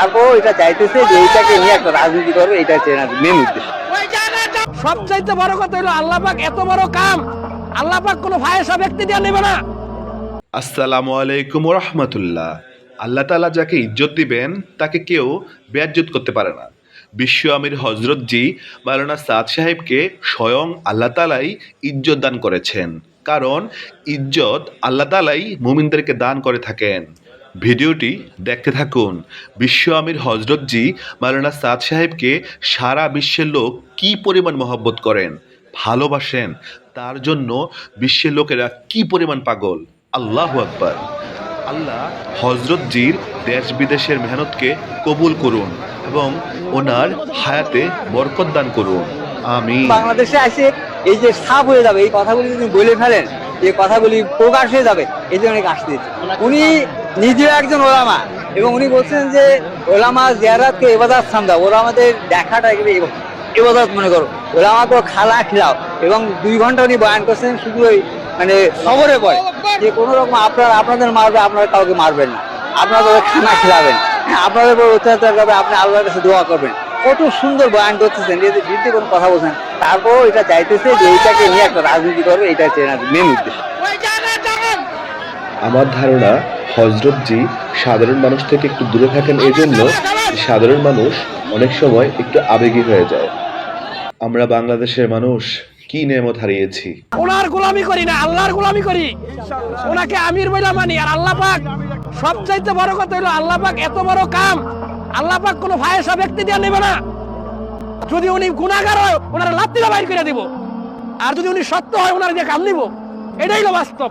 তারপর এটা চাইতেছে যে এইটাকে নিয়ে একটা রাজনীতি করবে, এটা মেন উদ্দেশ্য। সবচাইতে বড় কথা হলো আল্লাহ পাক এত বড় কাম, আল্লাহ পাক কোনো ফায়সা ব্যক্তি দিয়ে নেবে না। আসসালামু আলাইকুম রহমতুল্লাহ। আল্লাহ তাআলা যাকে ইজ্জত দিবেন তাকে কেউ বেয়াজ্জত করতে পারে না। বিশ্ব আমির হজরত জি মাওলানা সাদ সাহেবকে স্বয়ং আল্লাহ তাআলাই ইজ্জত দান করেছেন, কারণ ইজ্জত আল্লাহ তাআলাই মুমিনদেরকে দান করে থাকেন। ভিডিওটি দেখতে থাকুন। বিশ্ব আমির হজরত জি মাওলানা সাদ সাহেবকে সারা বিশ্বের লোক কি পরিমাণ মহব্বত করেন, ভালোবাসেন, তার জন্য বিশ্বের লোকেরা কি পরিমাণ পাগল। আল্লাহু আকবার। আল্লাহ হজরত জির দেশ বিদেশের মেহনতকে কবুল করুন এবং ওনার হায়াতে বরকত দান করুন। আমিন। বাংলাদেশে আসে এই যে সাফ হয়ে যাবে, এই কথাগুলি যদি বলে ফেলেন, এই কথাগুলি প্রকাশ হয়ে যাবে, এই জন্য আসতে। উনি নিজে একজন ওলামা এবং উনি বলছেন যে ওলামা জিয়ারাতকে ইবাদত সামদা, ওরা আমাদের দেখাটা ইবাদত মনে করো, ওলামা তো খালা খিলাও। এবং 2 ঘন্টা উনি বয়ান করছেন শুধু ওই মানে খবরে পড়ে যে কোনো রকম আপনাদের মারবে, আপনারা কাউকে মারবেন না, আপনারা খানা খিলাবেন, আপনাদের উপর অত্যাচার করবে, আপনি আল্লাহর কাছে দোয়া করবেন। কত সুন্দর বয়ান করতেছেন, এদের বিরুদ্ধে কোনো কথা বলছেন। তারপর এটা চাইতেছে যে এইটাকে নিয়ে একটা রাজনীতি করবে, এটা মেন উদ্দেশ্য। আমার ধারণা হজরত জি সাধারণ মানুষ থেকে একটু দূরে থাকেন, এজন্য সাধারণ মানুষ অনেক সময় একটু আবেগী হয়ে যায়। আমরা বাংলাদেশের মানুষ কি নেমত হারিয়েছি। ওনার গোলামি করি না, আল্লাহর গোলামি করি। ওনাকে আমির বলে মানি। আর আল্লাহ পাক সবচাইতে বড় কথা হলো আল্লাহ পাক এত বড় কাম, আল্লাহ পাক কোনো ফায়সা ব্যক্তি দিয়ে নেবে না। যদি উনি গুনাহগার হয় ওনারা লাত্তিরা বাইর করে দিব, আর যদি উনি সত্য হয় ওনারা দিয়ে কাম নিব। এটাই হলো বাস্তব।